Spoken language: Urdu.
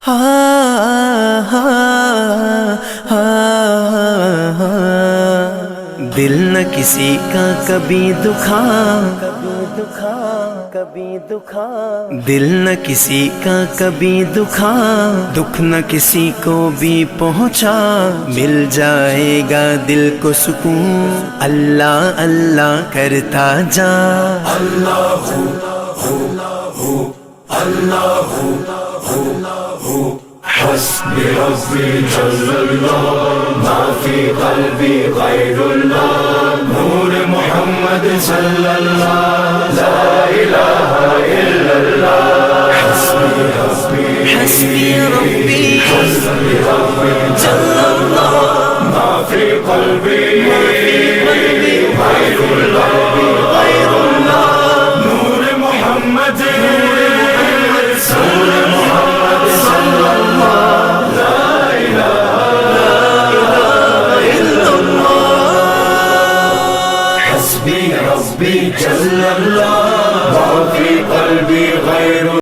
دل نہ کسی کا کبھی دکھا، دل نہ کسی کا کبھی دکھا، دکھ نہ کسی کو بھی پہنچا، مل جائے گا دل کو سکون، اللہ اللہ کرتا جا۔ اللہ اللہ حسبی ربی جل اللہ ما فی قلبی غیر اللہ، نور محمد صلی اللہ لا الہ الا اللہ، حسبی ربی جل اللہ ما فی قلبی غیر اللہ، نور محمد صلی ربی جل اللہ ما فی قلبی غیر